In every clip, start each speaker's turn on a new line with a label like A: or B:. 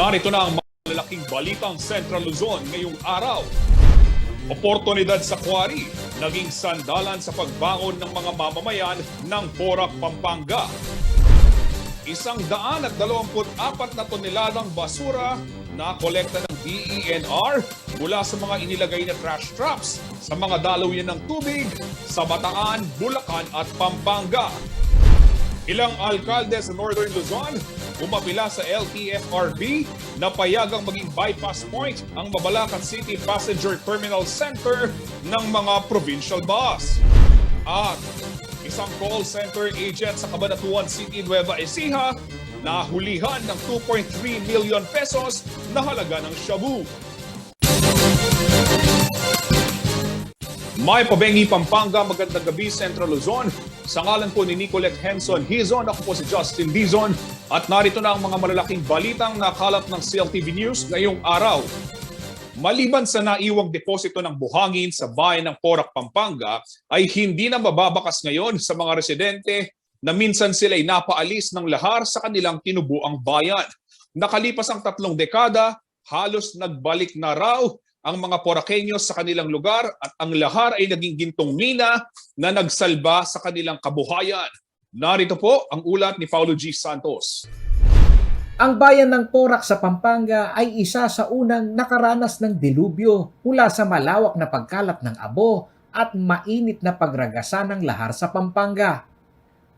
A: Narito na ang malalaking balitang Central Luzon ngayong araw. Oportunidad sa Quarry, naging sandalan sa pagbangon ng mga mamamayan ng Porac, Pampanga. 124 na toneladang basura na kolekta ng DENR mula sa mga inilagay na trash traps sa mga dalawian ng tubig sa Bataan, Bulacan at Pampanga. Ilang alkalde sa Northern Luzon umapila sa LTFRB na payagang maging bypass point ang Mabalacat City Passenger Terminal Center ng mga provincial bus. At isang call center agent sa Cabanatuan City, Nueva Ecija na hulihan ng 2.3 million pesos na halaga ng shabu. May Pabengi, Pampanga, magandang gabi Central Luzon. Sa ngalan po ni Nicolette Henson Hizon, ako po si Justin Dizon at narito na ang mga malalaking balitang nakalap ng CLTV News ngayong araw. Maliban sa naiwang deposito ng buhangin sa bayan ng Porac, Pampanga, ay hindi na mababakas ngayon sa mga residente na minsan sila ay napaalis ng lahar sa kanilang tinubuang bayan. Nakalipas ang 3 dekada, halos nagbalik na raw ang mga Poraqueños sa kanilang lugar at ang lahar ay naging gintong mina na nagsalba sa kanilang kabuhayan. Narito po ang ulat ni Paulo G. Santos.
B: Ang bayan ng Porac sa Pampanga ay isa sa unang nakaranas ng dilubyo mula sa malawak na pagkalat ng abo at mainit na pagragasa ng lahar sa Pampanga.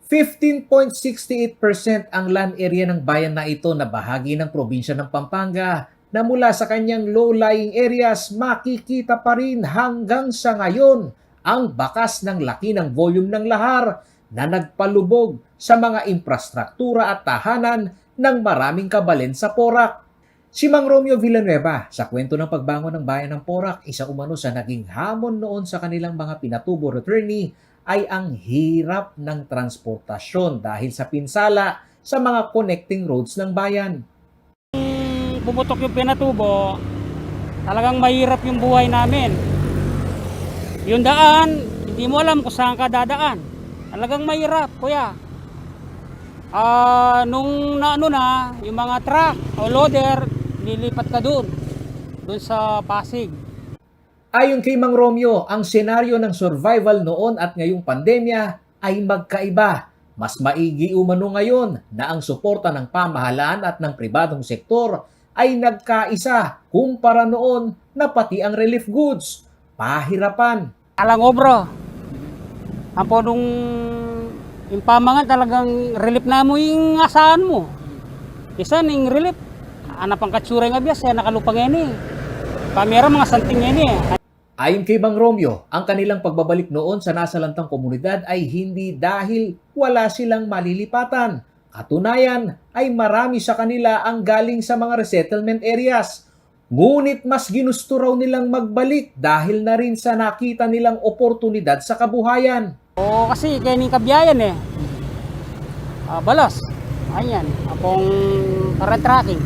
B: 15.68% ang land area ng bayan na ito na bahagi ng probinsya ng Pampanga na mula sa kanyang low-lying areas makikita pa rin hanggang sa ngayon ang bakas ng laki ng volume ng lahar na nagpalubog sa mga infrastruktura at tahanan ng maraming kabalen sa Porac. Si Mang Romeo Villanueva, sa kwento ng pagbangon ng bayan ng Porac, isa umano sa naging hamon noon sa kanilang mga pinatubo returnee ay ang hirap ng transportasyon dahil sa pinsala sa mga connecting roads ng bayan.
C: Bumutok yung pinatubo, talagang mahirap yung buhay namin. Yung daan, hindi mo alam kung saan ka dadaan. Talagang mahirap, kuya. Nung yung mga truck o loader, lilipat ka doon sa Pasig.
B: Ayon kay Mang Romeo, ang senaryo ng survival noon at ngayong pandemya ay magkaiba. Mas maigi umano ngayon na ang suporta ng pamahalaan at ng pribadong sektor ay nagkaisa kumpara noon na pati ang relief goods. Pahirapan.
C: Alang obra. Apo nung yung pamangan talagang relief na mo yung asahan mo. Isa ning relief. Anak pang katsura nga biya, nakalupang yan eh. Pamera mga santing yan eh.
B: Ayon kay Mang Romeo, ang kanilang pagbabalik noon sa nasalantang komunidad ay hindi dahil wala silang malilipatan. Katunayan ay marami sa kanila ang galing sa mga resettlement areas. Ngunit mas ginusto raw nilang magbalik dahil na rin sa nakita nilang oportunidad sa kabuhayan.
C: O kasi kaya ning kabiyayan eh. Balas. Ayan, apong current tracking.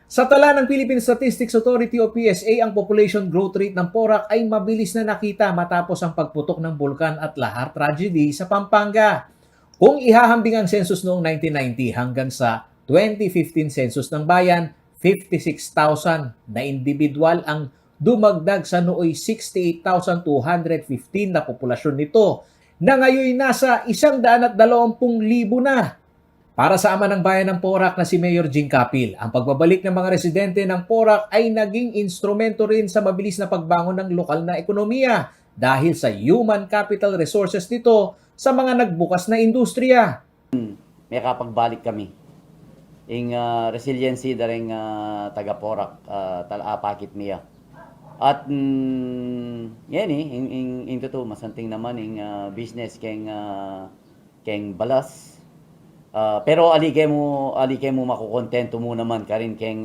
B: Sa tala ng Philippine Statistics Authority o PSA, ang population growth rate ng Porac ay mabilis na nakita matapos ang pagputok ng bulkan at lahar tragedy sa Pampanga. Kung ihahambing ang census noong 1990 hanggang sa 2015 census ng bayan, 56,000 na individual ang dumagdag sa nooy 68,215 na populasyon nito na ngayon nasa 120,000 na. Para sa ama ng bayan ng Porac na si Mayor Jing Capil, ang pagbabalik ng mga residente ng Porac ay naging instrumento rin sa mabilis na pagbangon ng lokal na ekonomiya dahil sa human capital resources nito sa mga nagbukas na industriya.
D: May kapagbalik kami. Ing resiliency daring taga Porac pakit miya. At yan ing totoo masanting naman ing business keng balas. Pero aligay mo makukontento mo naman karin keng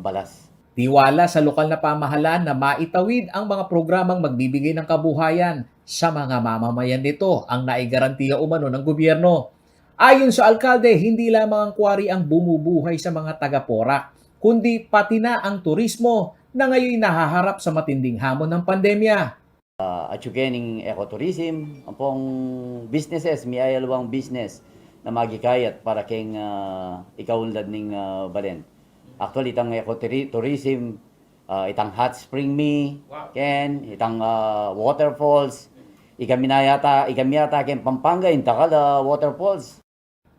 D: balas.
B: Tiwala sa lokal na pamahalaan na maitawid ang mga programang magbibigay ng kabuhayan sa mga mamamayan nito ang naigarantiya umano ng gobyerno. Ayon sa alkalde, hindi lamang ang quarry ang bumubuhay sa mga taga-Porac, kundi pati na ang turismo na ngayon nahaharap sa matinding hamon ng pandemya.
D: At yung ecotourism, ang pong businesses, may ayalawang business na magikayat para keng ikaulad ning balen. Actually, itang ecotourism, itang hot spring ken, itang waterfalls. Ikami yata ken Pampanga, intakal waterfalls.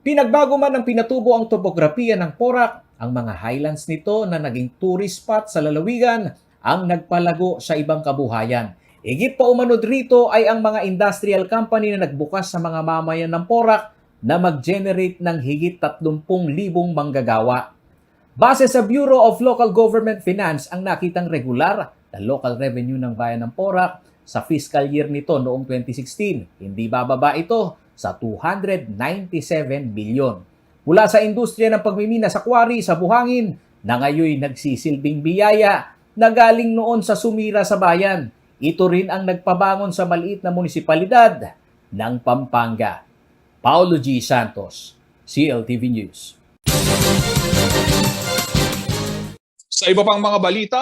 B: Pinagbago man ng pinatubo ang topografiya ng Porac, ang mga highlands nito na naging tourist spot sa lalawigan ang nagpalago sa ibang kabuhayan. Higit pa umanod rito ay ang mga industrial company na nagbukas sa mga mamayan ng Porac na mag-generate ng higit 30,000 manggagawa. Base sa Bureau of Local Government Finance ang nakitang regular na local revenue ng bayan ng Porac sa fiscal year nito noong 2016. Hindi bababa ito sa 297 bilyon. Mula sa industriya ng pagmimina sa quarry sa buhangin na ngayon nagsisilbing biyaya na galing noon sa sumira sa bayan. Ito rin ang nagpabangon sa maliit na munisipalidad ng Pampanga. Paulo G. Santos, CLTV News.
A: Sa iba pang mga balita,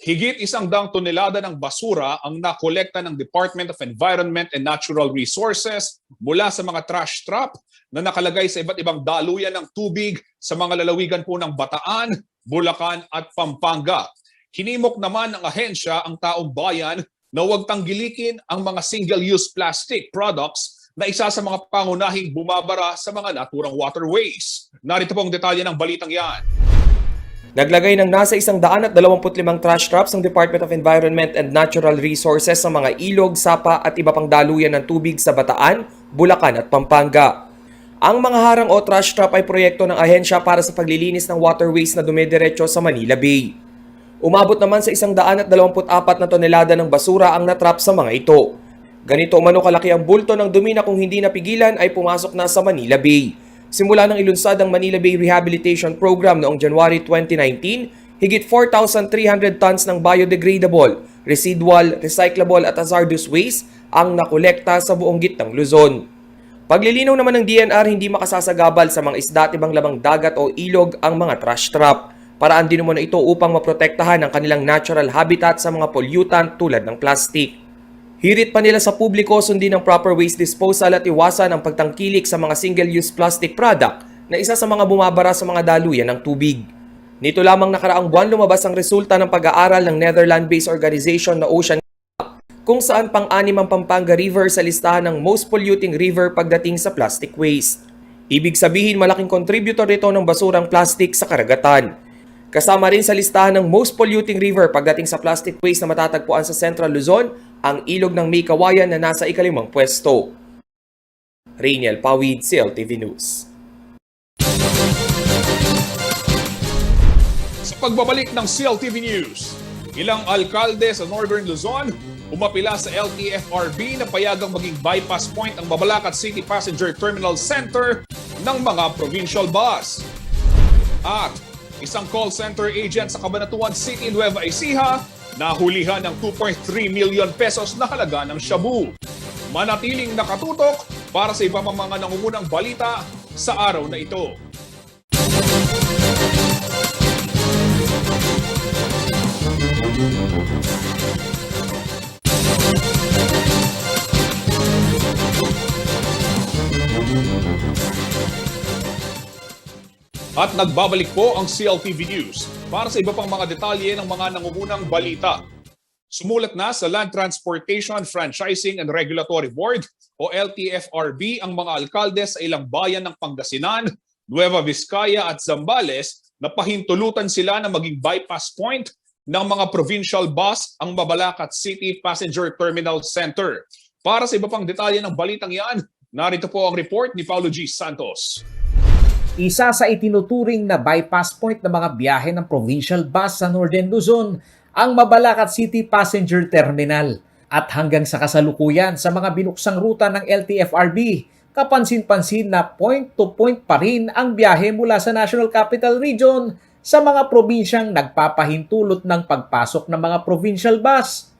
A: higit 100 tonelada ng basura ang nakolekta ng Department of Environment and Natural Resources mula sa mga trash trap na nakalagay sa iba't ibang daluyan ng tubig sa mga lalawigan po ng Bataan, Bulacan at Pampanga. Hinimok naman ng ahensya ang taong bayan na huwag tanggilikin ang mga single-use plastic products na isa sa mga pangunahing bumabara sa mga naturang waterways. Narito pong detalye ng balitang yan.
E: Naglagay ng nasa 125 trash traps ng Department of Environment and Natural Resources sa mga ilog, sapa at iba pang daluyan ng tubig sa Bataan, Bulacan at Pampanga. Ang mga harang o trash trap ay proyekto ng ahensya para sa paglilinis ng waterways na dumidiretso sa Manila Bay. Umabot naman sa 124 na tonelada ng basura ang natrap sa mga ito. Ganito umano kalaki ang bulto ng dumi na kung hindi napigilan ay pumasok na sa Manila Bay. Simula nang ilunsad ang Manila Bay Rehabilitation Program noong January 2019, higit 4,300 tons ng biodegradable, residual, recyclable at hazardous waste ang nakolekta sa buong gitnang Luzon. Paglilinaw naman ng DNR, hindi makasasagabal sa mga isda at ibang lamang dagat o ilog ang mga trash trap. Paraan din naman ito upang maprotektahan ang kanilang natural habitat sa mga pollutant tulad ng plastic. Hirit pa nila sa publiko sundin ang proper waste disposal at iwasan ang pagtangkilik sa mga single-use plastic product na isa sa mga bumabara sa mga daluyan ng tubig. Nito lamang nakaraang buwan lumabas ang resulta ng pag-aaral ng Netherlands-based organization na Ocean kung saan pang-anim ang Pampanga River sa listahan ng most polluting river pagdating sa plastic waste. Ibig sabihin malaking contributor nito ng basurang plastic sa karagatan. Kasama rin sa listahan ng most polluting river pagdating sa plastic waste na matatagpuan sa Central Luzon, ang ilog ng May Kawayan na nasa ika-5 pwesto. Rainiel Pawid, CLTV News.
A: Sa pagbabalik ng CLTV News, ilang alkalde sa Northern Luzon umapila sa LTFRB na payagang maging bypass point ang Mabalacat City Passenger Terminal Center ng mga provincial bus. At isang call center agent sa Cabanatuan City, Nueva Ecija, nahulihan ng 2.3 million pesos na halaga ng shabu. Manatiling nakatutok para sa iba pang mga nangungunang balita sa araw na ito. At nagbabalik po ang CLTV News para sa iba pang mga detalye ng mga nangungunang balita. Sumulat na sa Land Transportation, Franchising and Regulatory Board o LTFRB ang mga alkalde sa ilang bayan ng Pangasinan, Nueva Vizcaya at Zambales na pahintulutan sila na maging bypass point ng mga provincial bus ang Mabalacat City Passenger Terminal Center. Para sa iba pang detalye ng balitang yan, narito po ang report ni Paulo G. Santos.
B: Isa sa itinuturing na bypass point ng mga biyahe ng provincial bus sa Northern Luzon ang Mabalacat City Passenger Terminal. At hanggang sa kasalukuyan sa mga binuksang ruta ng LTFRB, kapansin-pansin na point-to-point pa rin ang biyahe mula sa National Capital Region sa mga probinsyang nagpapahintulot ng pagpasok ng mga provincial bus.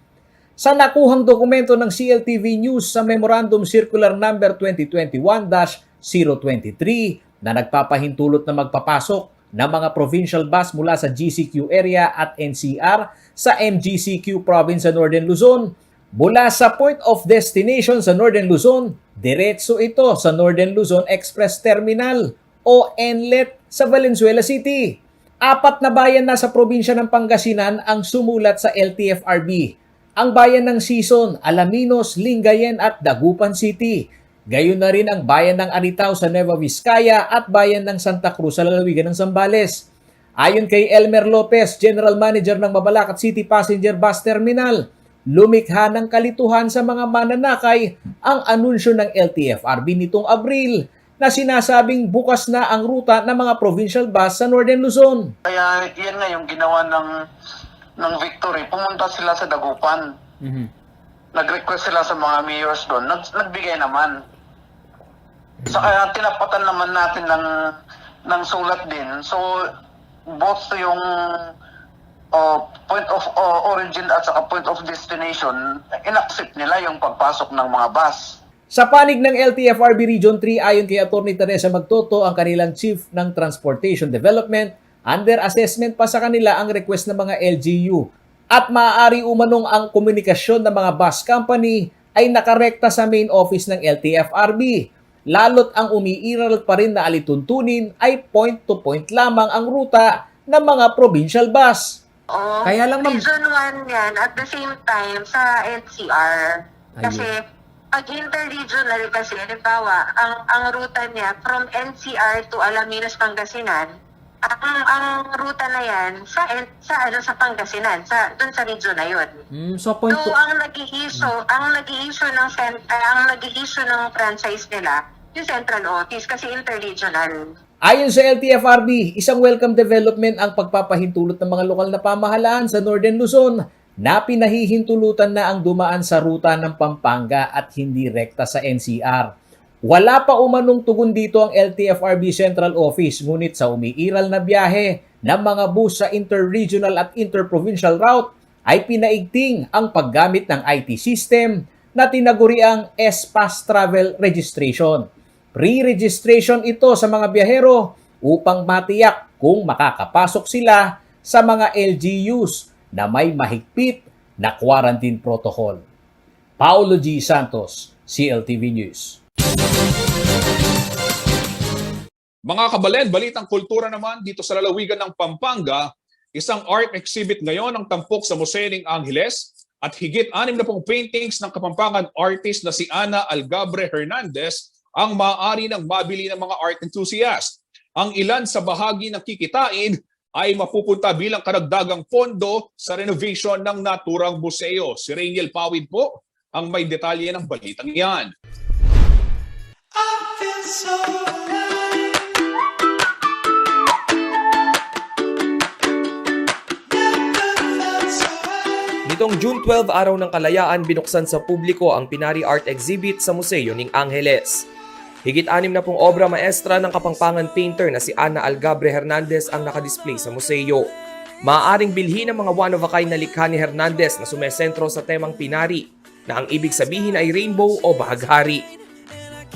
B: Sa nakuhang dokumento ng CLTV News sa Memorandum Circular No. 2021-023, na nagpapahintulot na magpapasok ng mga provincial bus mula sa GCQ area at NCR sa MGCQ province sa Northern Luzon. Mula sa point of destination sa Northern Luzon, diretso ito sa Northern Luzon Express Terminal o NLET sa Valenzuela City. 4 na bayan na sa probinsya ng Pangasinan ang sumulat sa LTFRB. Ang bayan ng Sison, Alaminos, Lingayen at Dagupan City. Gayon na rin ang bayan ng Aritao sa Nueva Vizcaya at bayan ng Santa Cruz sa lalawigan ng Zambales. Ayon kay Elmer Lopez, General Manager ng Mabalacat City Passenger Bus Terminal, lumikha ng kalituhan sa mga mananakay ang anunsyo ng LTFRB nitong Abril na sinasabing bukas na ang ruta ng mga provincial bus sa Northern Luzon.
F: Kaya yan nga yung ginawa ng Victory. Pumunta sila sa Dagupan. Nag-request sila sa mga mayors doon. Nagbigay naman. Saka tinapatan naman natin ng sulat din. So, both yung point of origin at saka point of destination, in-accept nila yung pagpasok ng mga bus.
B: Sa panig ng LTFRB Region 3, ayon kay Atty. Teresa Magtoto, ang kanilang Chief ng Transportation Development, under assessment pa sa kanila ang request ng mga LGU at maaari umanong ang komunikasyon ng mga bus company ay nakarekta sa main office ng LTFRB. Lalo't ang umiiral pa rin na alituntunin ay point-to-point lamang ang ruta ng mga provincial bus.
G: Oo.
B: Kaya lang, ma'am.
G: Region 1 yan at the same time sa NCR. Kasi pag interregional kasi, halimbawa, ang ruta niya from NCR to Alaminos, Pangasinan, ang ruta na yan sa Pangasinan, doon sa region na yun.
B: So point
G: So ang nag-i-issue ng franchise nila, yung central office kasi interregional.
B: Ayon sa LTFRB, isang welcome development ang pagpapahintulot ng mga lokal na pamahalaan sa Northern Luzon na pinahihintulutan na ang dumaan sa ruta ng Pampanga at hindi rekta sa NCR. Wala pa umanong tugon dito ang LTFRB Central Office, ngunit sa umiiral na biyahe ng mga bus sa interregional at interprovincial route ay pinaigting ang paggamit ng IT system na tinaguriang S-Pass Travel Registration. Pre-registration ito sa mga biyahero upang matiyak kung makakapasok sila sa mga LGUs na may mahigpit na quarantine protocol. Paulo G. Santos, CLTV News.
A: Mga kabalen, balitang kultura naman dito sa lalawigan ng Pampanga, isang art exhibit ngayon ang tampok sa Museo ng Angeles at higit 60 paintings ng Kapampangan artist na si Ana Algabre Hernandez ang maaari ng mabili ng mga art enthusiast. Ang ilan sa bahagi ng kikitain ay mapupunta bilang karagdagang pondo sa renovation ng naturang museo. Si Rainiel Pawid po ang may detalye ng balitang yan.
E: Nitong June 12, araw ng kalayaan, binuksan sa publiko ang Pinari Art Exhibit sa Museo ng Angeles. Higit 60 obra maestra ng Kapampangan painter na si Ana Algabre Hernandez ang nakadisplay sa museo. Maaaring bilhin ng mga one-of-a-kind na likha ni Hernandez na sumesentro sa temang Pinari, na ang ibig sabihin ay rainbow o bahaghari.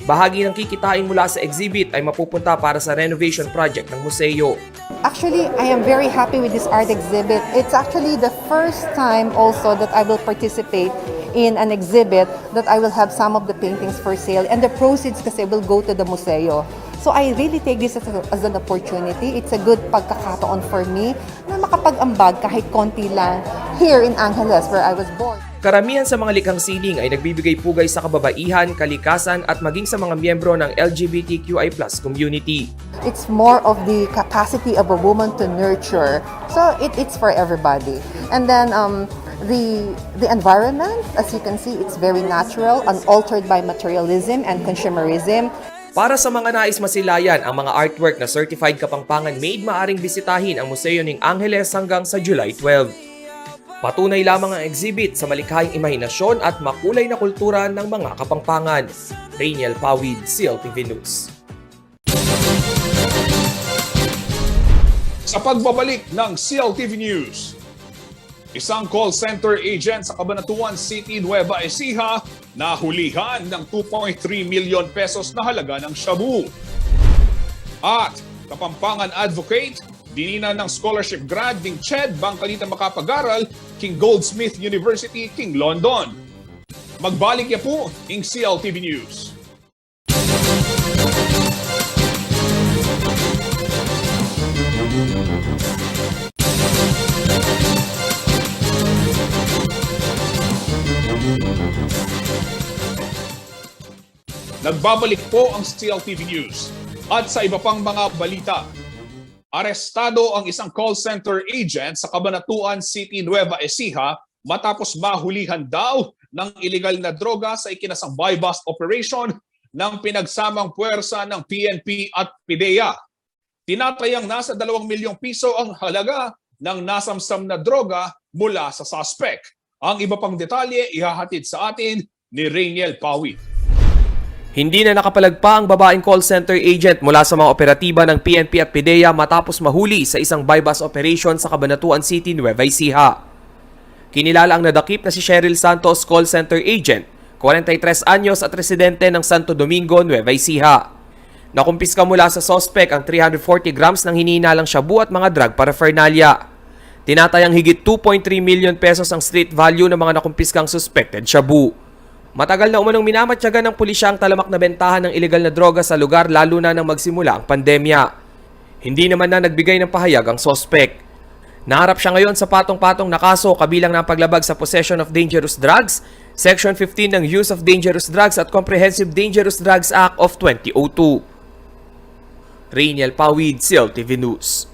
E: Bahagi ng kikitain mula sa exhibit ay mapupunta para sa renovation project ng museo.
H: Actually, I am very happy with this art exhibit. It's actually the first time also that I will participate in an exhibit that I will have some of the paintings for sale and the proceeds kasi will go to the museo. So I really take this as an opportunity. It's a good pagkakataon for me na makapag-ambag kahit konti lang here in Angeles where I was born.
E: Karamihan sa mga likhang sining ay nagbibigay pugay sa kababaihan, kalikasan at maging sa mga miyembro ng LGBTQI+ community.
H: It's more of the capacity of a woman to nurture. So it's for everybody. And then the environment, as you can see, it's very natural, unaltered by materialism and consumerism.
E: Para sa mga nais masilayan ang mga artwork na certified Kapampangan made, maaring bisitahin ang Museo ng Angeles hanggang sa July 12. Patunay lamang ang exhibit sa malikhayang imahinasyon at makulay na kultura ng mga Kapampangan. Rainiel Pawid, CLTV News.
A: Sa pagbabalik ng CLTV News, isang call center agent sa Cabanatuan City, Nueva Ecija, nahulihan ng 2.3 million pesos na halaga ng shabu. At Kapampangan advocate, dinina ng scholarship grant ng CHED Bangkalita Makapag-aral, King Goldsmith University, King London. Magbalik ya po ng CLTV News. Nagbabalik po ang CLTV News. At sa iba pang mga balita, arestado ang isang call center agent sa Cabanatuan City, Nueva Ecija matapos mahulihan daw ng illegal na droga sa ikinasang buy-bust operation ng pinagsamang puwersa ng PNP at PIDEA. Tinatayang nasa 2 milyong piso ang halaga ng nasamsam na droga mula sa suspect. Ang iba pang detalye ihahatid sa atin ni Rainiel Pawit.
E: Hindi na nakapalagpa ang babaeng call center agent mula sa mga operatiba ng PNP at PIDEA matapos mahuli sa isang buy-bust operation sa Cabanatuan City, Nueva Ecija. Kinilala ang nadakip na si Cheryl Santos, call center agent, 43 anyos at residente ng Santo Domingo, Nueva Ecija. Nakumpiska mula sa suspect ang 340 grams ng hinihinalang shabu at mga drug paraphernalia. Tinatayang higit 2.3 million pesos ang street value ng mga nakumpiskang suspected shabu. Matagal na umanong minamatyagan ng pulisya ang talamak na bentahan ng illegal na droga sa lugar lalo na nang magsimula ang pandemya. Hindi naman na nagbigay ng pahayag ang suspect. Naharap siya ngayon sa patong-patong na kaso kabilang ng paglabag sa possession of dangerous drugs, Section 15 ng Use of Dangerous Drugs at Comprehensive Dangerous Drugs Act of 2002. Rainiel Pawid, CLTV News.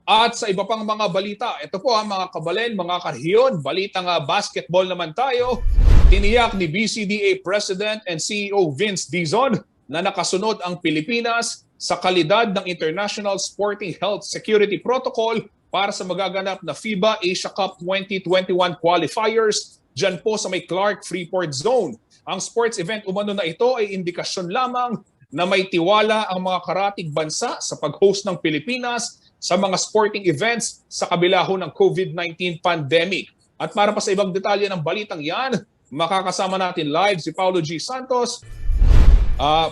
A: At sa iba pang mga balita, ito po ang mga kabalen, mga kahiyon, balitang basketball naman tayo. Tiniyak ni BCDA President and CEO Vince Dizon na nakasunod ang Pilipinas sa kalidad ng International Sporting Health Security Protocol para sa magaganap na FIBA Asia Cup 2021 qualifiers dyan po sa may Clark Freeport Zone. Ang sports event umano na ito ay indikasyon lamang na may tiwala ang mga karatig bansa sa pag-host ng Pilipinas sa mga sporting events sa kabila ho ng COVID-19 pandemic. At para pa sa ibang detalye ng balitang yan, makakasama natin live si Paulo G. Santos.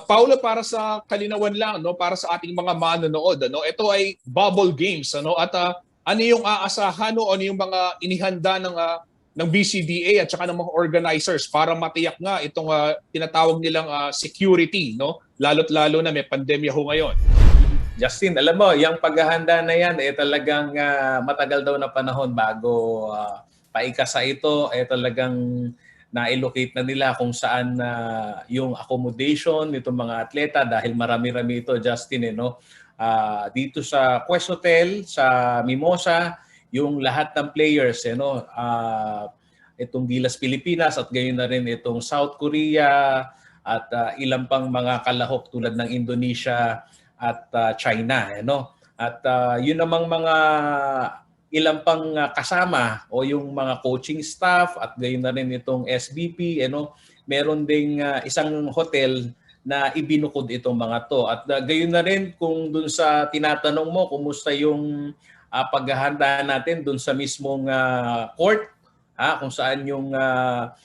A: Paulo, para sa kalinawan lang, no, para sa ating mga manonood, ano, ito ay bubble games, ano, at ano yung aasahan, no, ano yung mga inihanda ng BCDA at saka ng mga organizers para matiyak nga itong tinatawag nilang security, no, lalo't lalo na may pandemya ho ngayon.
B: Justin, alam mo, yung paghahanda na yan, talagang matagal daw na panahon bago paikasa ito, talagang na-allocate na nila kung saan yung accommodation nitong mga atleta dahil marami-rami ito, Justin, no? Dito sa Quest Hotel, sa Mimosa, yung lahat ng players, no? Itong Gilas Pilipinas at gayon na rin itong South Korea at ilang pang mga kalahok tulad ng Indonesia at China, no? At yun namang mga ilang pang kasama o yung mga coaching staff at gayon na rin itong SBP, no? Meron ding isang hotel na ibinukod itong mga to. At gayon na rin kung dun sa tinatanong mo kumusta yung paghahanda natin dun sa mismong court, kung saan yung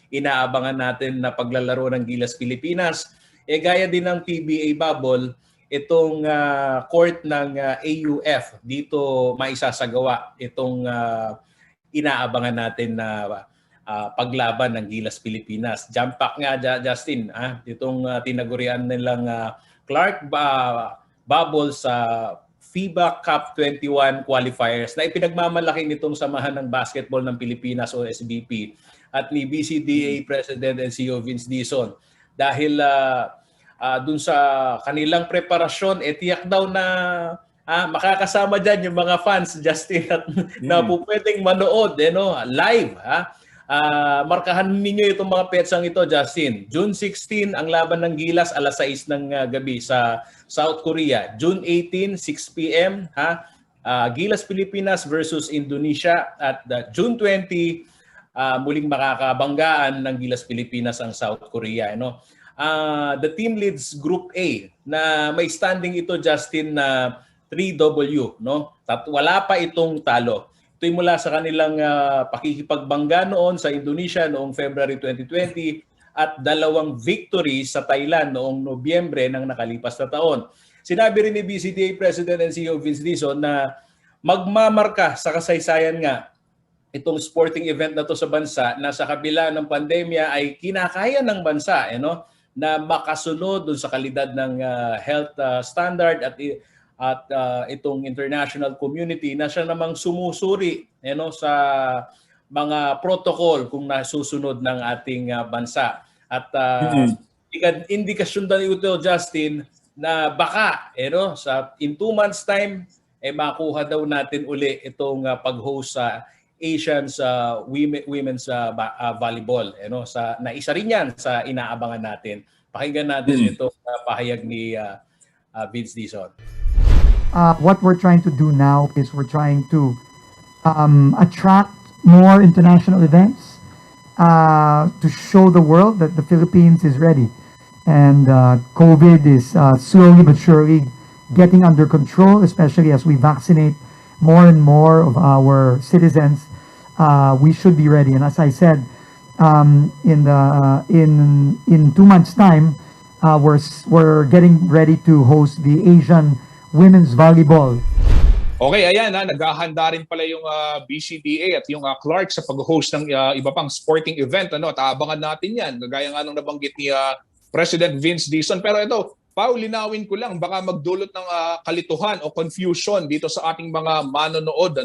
B: inaabangan natin na paglalaro ng Gilas Pilipinas. Gaya din ng PBA bubble, itong court ng AUF dito maisasagawa itong inaabangan natin na paglaban ng Gilas Pilipinas. Jump pack nga, Justin, itong tinagurian nilang Clark bubble sa FIBA Cup 21 qualifiers na ipinagmamalaki nitong samahan ng basketball ng Pilipinas o SBP at ni BCDA President and CEO Vince Dizon. Dahil dun sa kanilang preparasyon, tiyak daw na makakasama dyan yung mga fans, Justin, at na po pwedeng manood no, live. Markahan ninyo itong mga petsang ito, Justin. June 16, ang laban ng Gilas, alas 6 ng gabi sa South Korea. June 18, 6 p.m. Gilas Pilipinas versus Indonesia. At June 20, muling makakabanggaan ng Gilas Pilipinas ang South Korea. No? The team leads Group A na may standing ito, Justin, na 3W, no? Wala pa itong talo. Ito'y mula sa kanilang pakikipagbangga noon sa Indonesia noong February 2020 at 2 victory sa Thailand noong Nobyembre ng nakalipas na taon. Sinabi rin ni BCDA President and CEO Vince Dizon na magmamarka sa kasaysayan nga itong sporting event na to sa bansa na sa kabila ng pandemya ay kinakaya ng bansa, na makasunod dun sa kalidad ng health standard at itong international community na siya namang sumusuri sa
I: mga protocol kung nasusunod ng ating bansa. At indikasyon daw ito, Justin, na baka in 2 months time makuha daw natin uli itong pag-host sa Asians women's volleyball, na isa rin yan sa inaabangan natin. Pakinggan natin itong pahayag ni Vince Dizon.
J: What we're trying to do now is we're trying to attract more international events to show the world that the Philippines is ready. And COVID is slowly but surely getting under control, especially as we vaccinate more and more of our citizens. We should be ready. And as I said, in 2 months' time, we're getting ready to host the Asian women's volleyball.
A: Okay, ayan naghahanda rin pala yung BCDA at yung Clark sa pag-host ng iba pang sporting event. At aabangan natin yan. Gaya nga nung nabanggit ni President Vince Dizon. Pero ito, Pao, linawin ko lang, baka magdulot ng kalituhan o confusion dito sa ating mga manonood.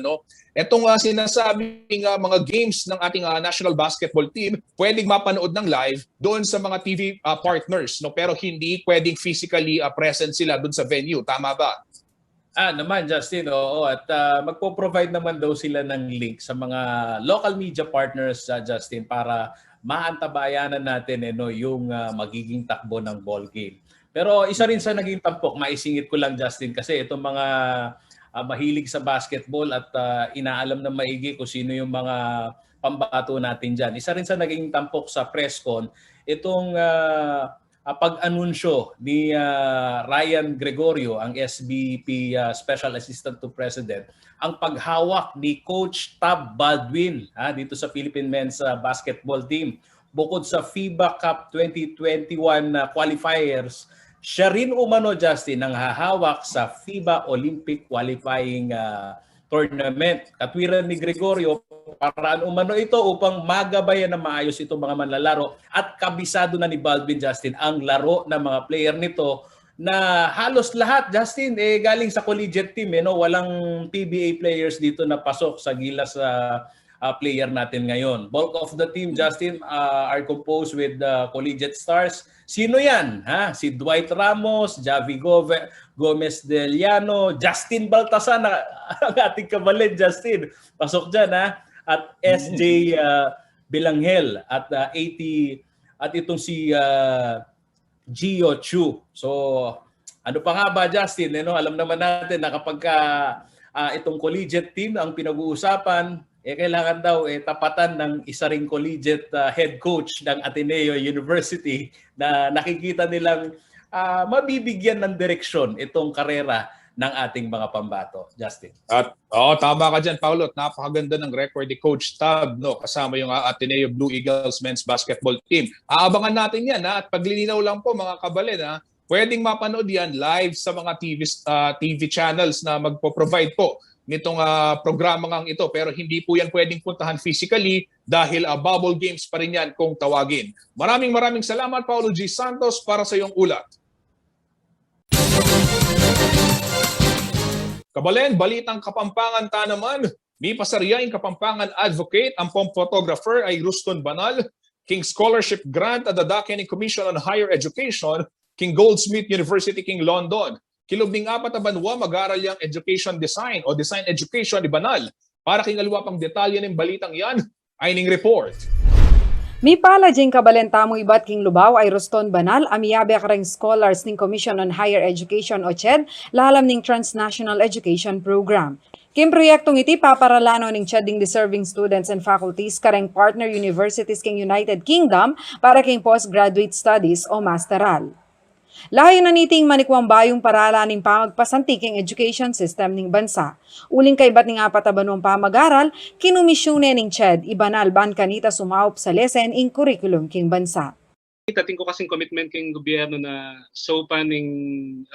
A: Itong sinasabing mga games ng ating national basketball team, pwedeng mapanood ng live doon sa mga TV partners, pero hindi pwedeng physically present sila doon sa venue. Tama ba?
I: Naman, Justin, oo. At magpo-provide naman daw sila ng link sa mga local media partners, Justin, para maantabayanan natin yung magiging takbo ng ball game. Pero isa rin sa naging tampok, maisingit ko lang, Justin, kasi itong mga mahilig sa basketball at inaalam na maigi kung sino yung mga pambato natin dyan. Isa rin sa naging tampok sa press con, itong pag-anunsyo ni Ryan Gregorio, ang SBP Special Assistant to President, ang paghawak ni Coach Tab Baldwin dito sa Philippine Men's Basketball Team. Bukod sa FIBA Cup 2021 qualifiers, siya rin umano, Justin, ang hahawak sa FIBA Olympic Qualifying Tournament. Katwiran ni Gregorio, paraan umano ito upang magabayan na maayos itong mga manlalaro at kabisado na ni Baldwin, Justin, ang laro ng mga player nito na halos lahat, Justin, galing sa collegiate team. Walang PBA players dito na pasok sa gilas player natin ngayon. Bulk of the team, Justin, are composed with collegiate stars. Sino yan? Si Dwight Ramos, Javi Gomez Del Llano, Justin Baltasan, ang ating kabalin, Justin. Pasok dyan, at SJ Bilanghel at at itong si Gio Chu. So, ano pa nga ba, Justin? Alam naman natin na kapag itong collegiate team ang pinag-uusapan, kailangan daw tapatan ng isa ring collegiate head coach ng Ateneo University na nakikita nilang mabibigyan ng direksyon itong karera ng ating mga pambato. Justin.
A: At tama ka dyan, Paulo. Napakaganda ng record ni Coach Tab, kasama yung Ateneo Blue Eagles men's basketball team. Aabangan natin yan, at paglilinaw lang po, mga kabalin, pwedeng mapanood yan live sa mga TV channels na magpo-provide po nitong programa ngang ito, pero hindi po yan pwedeng puntahan physically dahil bubble games pa rin yan kung tawagin. Maraming salamat, Paulo G. Santos, para sa iyong ulat. Kabalen, balitang Kapampangan ta naman. May pasariyaing Kapampangan advocate, ang photographer ay Ruston Banal, King Scholarship Grant at the Dakening Commission on Higher Education, King Goldsmith University, King London. Kilubning 4 na banwa mag-aral yung education design o design education ni Banal. Para kinalwa pang detalye ng balitang yan, ay ning report.
K: Mi pala ding kabalenta mo ibat king lubaw ay Ruston Banal, amiyabe kareng scholars ning Commission on Higher Education o CHED, lalam ning Transnational Education Program. Kim proyektong iti paparalano ning CHED ding deserving students and faculties kareng partner universities king United Kingdom para king postgraduate studies o masteral. Layo na niting manikwang bayong paralaning pamagpasantiking education system ning bansa. Uling kay bat ning 4 banwang pamag-aral, kinumisyone ning CHED, Ibanal ban kanita sumaop sa lesen ing curriculum king bansa.
L: Tating ko kasing commitment king gobyerno na sopa ning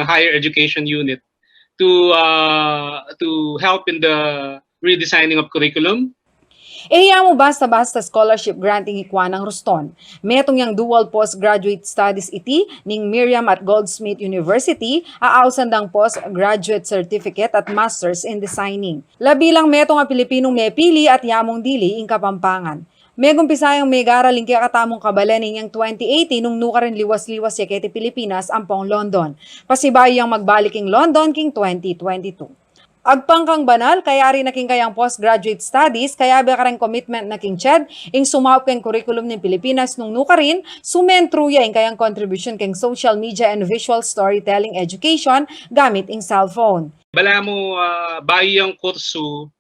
L: higher education unit to help in the redesigning of curriculum.
K: Mo basta-basta scholarship granting hikwa ng Ruston. Metong yang dual postgraduate studies iti ning Miriam at Goldsmith University aausan dang postgraduate certificate at masters in designing. Labilang metong nga Pilipinong mepili at yamong dili ing Kapampangan. Megong pisayang megara lingki katamong kabalanin yang 2018 nung nuka rin liwas-liwas yaketi Pilipinas ampong London. Pasibayo yang magbaliking London king 2022. Agpangkang banal, kaya rin naking kayang postgraduate studies, kaya ba karang commitment na king CHED, ing sumawap kang curriculum ng Pilipinas nung nuka rin, sumentruya ing kayang contribution kang social media and visual storytelling education gamit ing cellphone.
L: Bala mo bayo yung kurso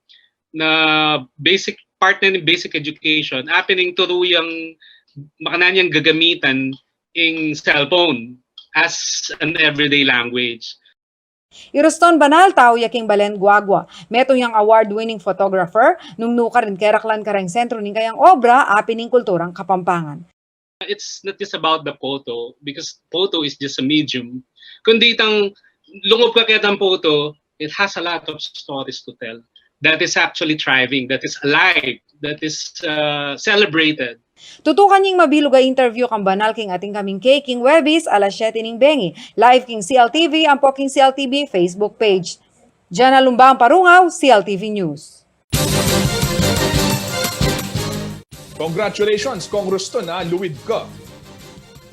L: na basic partner ng basic education, happening turo yung makananyang gagamitan in cellphone as an everyday language.
K: Iruston Banal, tao yaking Balen Guagua. Meto yang award-winning photographer, nung nuka rin keraklan karang sentro ning kayang obra, apining kulturang Kapampangan.
L: It's not just about the photo, because photo is just a medium. Kundi itang lungob ka kaya ng photo, it has a lot of stories to tell. That is actually thriving, that is alive, that is celebrated.
K: Tutukan ning mabilog nga interview kang Banal king ating kaming King Webis alas 7 ning Bengi. Live king CLTV, ang King CLTV Facebook page. Diyan Lumbang Parungaw, CLTV News.
A: Congratulations, Kong Ruston, luwid ka.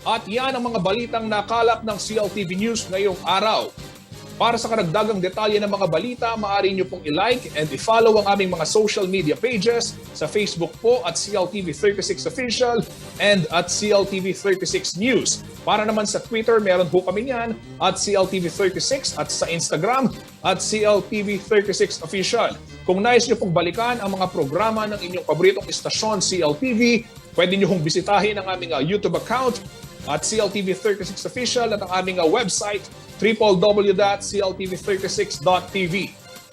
A: At yan ang mga balitang nakalap ng CLTV News ngayong araw. Para sa karagdagang detalye ng mga balita, maaari nyo pong i-like and i-follow ang aming mga social media pages sa Facebook po at CLTV36 Official and at CLTV36 News. Para naman sa Twitter, meron po kami yan at CLTV36 at sa Instagram at CLTV36 Official. Kung nais nyo pong balikan ang mga programa ng inyong paboritong istasyon CLTV, pwede nyo pong bisitahin ang aming YouTube account at CLTV36 Official at ang aming website www.cltv36.tv.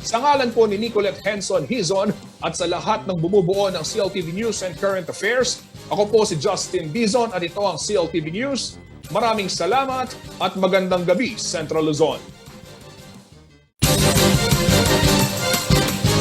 A: Sa ngalan po ni Nicolette Henson Hizon at sa lahat ng bumubuo ng CLTV News and Current Affairs, ako po si Justin Dizon at ito ang CLTV News. Maraming salamat at magandang gabi, Central Luzon.